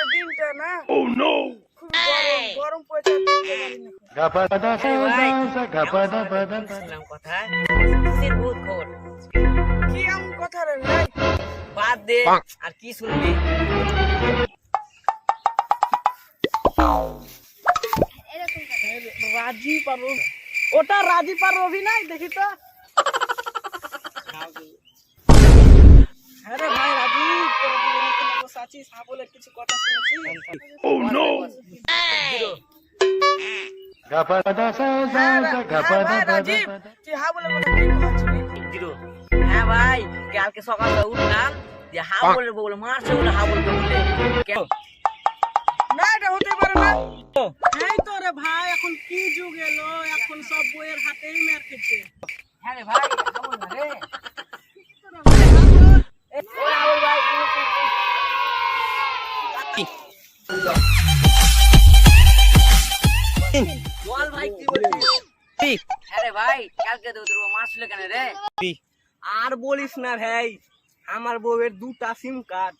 আজকে দিনটা না খুব গরম গরম পড়েছে কি এমন কথা রে ভাই বাদ দে আর কি শুনবি রাজি পারো ওটা রাজি পারো অভিনয় দেখি তো আরে ভাই রাজি সাচি সাবলে কিছু কথা শুনেছি Oh no! রাজীব তুই হ্যাঁ বলে বলে কি কইছিস জিরো হ্যাঁ ভাই কালকে সকালে উঠলাম যে হা বলে বলে মারছে বলে হা বলবে বলে কেন না এটা হতে পারে না এই তো রে ভাই এখন কি যুগ এলো এখন সব বইয়ের হাতেই মার খেছে হ্যাঁ রে ভাই হা বল না রে বল ভাই কি বলছিস আরে ভাই কালকে তো তোর মাছ ছিল কেন রে আর বলিস না ভাই আমার বউয়ের দুটা সিম কার্ড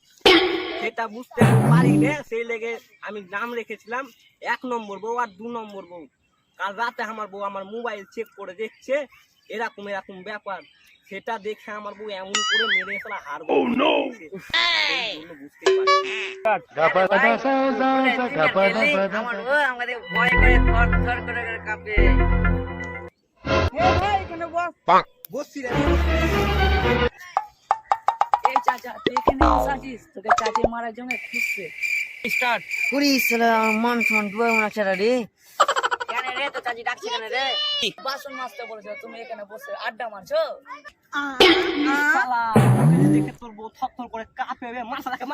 সেটা বুঝতে পারি না সেই লেগে আমি নাম রেখেছিলাম 1 নম্বর বউ আর 2 নম্বর বউ কাল রাতে আমার বউ আমার মোবাইল চেক করে দেখছে এরকম এরকম ব্যাপার সেটা দেখে আমার বউ এমন করে মেরে ফেলা হার Oh no! বুঝতে পারছি আমাদের ভয় করে থর থর করে কাঁপে ভাই এখানে বসছি রে এই চাচা তুই এখানে বসেছিস তোকে চাচি মারার জন্য খুঁজছে স্টার্ট পুলিশ মান সম্মান ডুবে মনে হচ্ছে রে কেন রে তো চাচি ডাকছে কেন রে বাসন মাজতে বলেছে তুমি এখানে বসে আড্ডা মারছো শালা দেখে তোর বউ থর থর করে কাঁপে মাথা লাগে